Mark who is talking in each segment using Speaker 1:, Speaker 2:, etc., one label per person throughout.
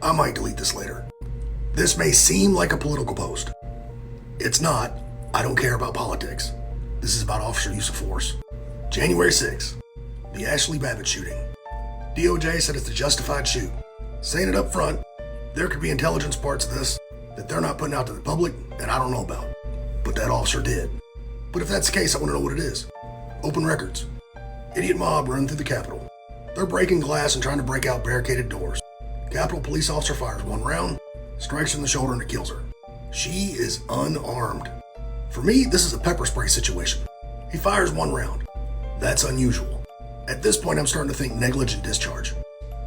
Speaker 1: I might delete this later. This may seem like a political post. It's not. I don't care about politics. This is about officer use of force. January 6th, the Ashley Babbit shooting. DOJ said it's a justified shoot. Saying it up front, there could be intelligence parts of this that they're not putting out to the public and I don't know about. But that officer did. But if that's the case, I want to know what it is. Open records. Idiot mob running through the Capitol. They're breaking glass and trying to break out barricaded doors. Capitol police officer fires one round, strikes her in the shoulder, and it kills her. She is unarmed. For me, this is a pepper spray situation. He fires one round. That's unusual. At this point, I'm starting to think negligent discharge.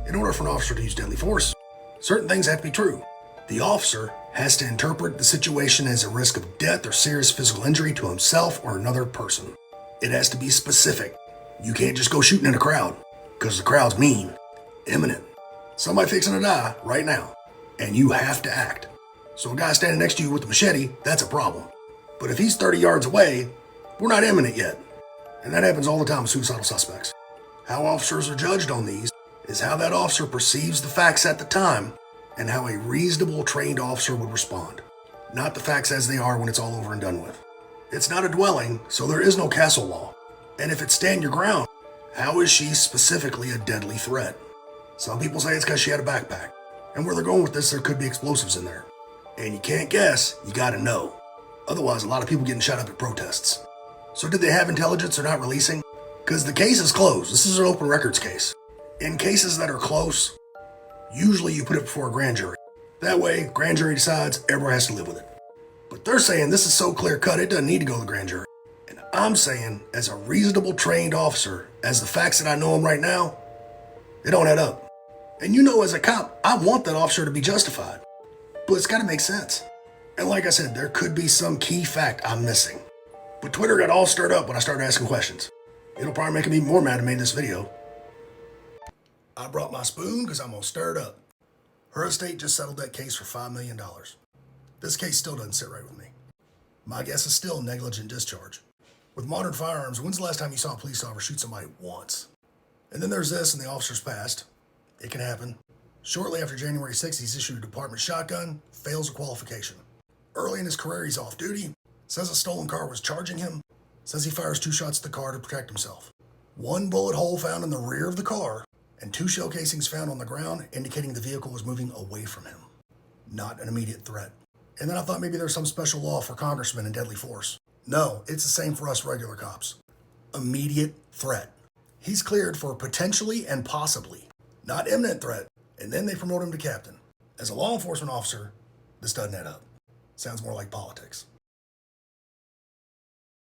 Speaker 1: In order for an officer to use deadly force, certain things have to be true. The officer has to interpret the situation as a risk of death or serious physical injury to himself or another person. It has to be specific. You can't just go shooting in a crowd, because the crowd's mean, imminent. Somebody fixing to die right now, and you have to act. So a guy standing next to you with a machete, that's a problem. But if he's 30 yards away, we're not imminent yet. And that happens all the time with suicidal suspects. How officers are judged on these is how that officer perceives the facts at the time and how a reasonable trained officer would respond, not the facts as they are when it's all over and done with. It's not a dwelling, so there is no castle law. And if it's stand your ground, how is she specifically a deadly threat? Some people say it's because she had a backpack. And where they're going with this, there could be explosives in there. And you can't guess, you gotta know. Otherwise, a lot of people getting shot up at protests. So did they have intelligence they're not releasing? Because the case is closed. This is an open records case. In cases that are close, usually you put it before a grand jury. That way, grand jury decides, everyone has to live with it. But they're saying this is so clear cut, it doesn't need to go to the grand jury. And I'm saying, as a reasonable trained officer, as the facts that I know them right now, they don't add up. And you know, as a cop, I want that officer to be justified. But it's gotta make sense. And like I said, there could be some key fact I'm missing. But Twitter got all stirred up when I started asking questions. It'll probably make me more mad I made this video. I brought my spoon because I'm gonna stir it up. Her estate just settled that case for $5 million. This case still doesn't sit right with me. My guess is still negligent discharge. With modern firearms, when's the last time you saw a police officer shoot somebody once? And then there's this in the officer's past. It can happen. Shortly after January 6th, he's issued a department shotgun, fails a qualification. Early in his career, he's off duty, says a stolen car was charging him, says he fires 2 shots at the car to protect himself. 1 bullet hole found in the rear of the car, and 2 shell casings found on the ground, indicating the vehicle was moving away from him. Not an immediate threat. And then I thought maybe there's some special law for congressmen and deadly force. No, it's the same for us regular cops. Immediate threat. He's cleared for potentially and possibly, not imminent threat, and then they promote him to captain. As a law enforcement officer, this doesn't add up. Sounds more like politics.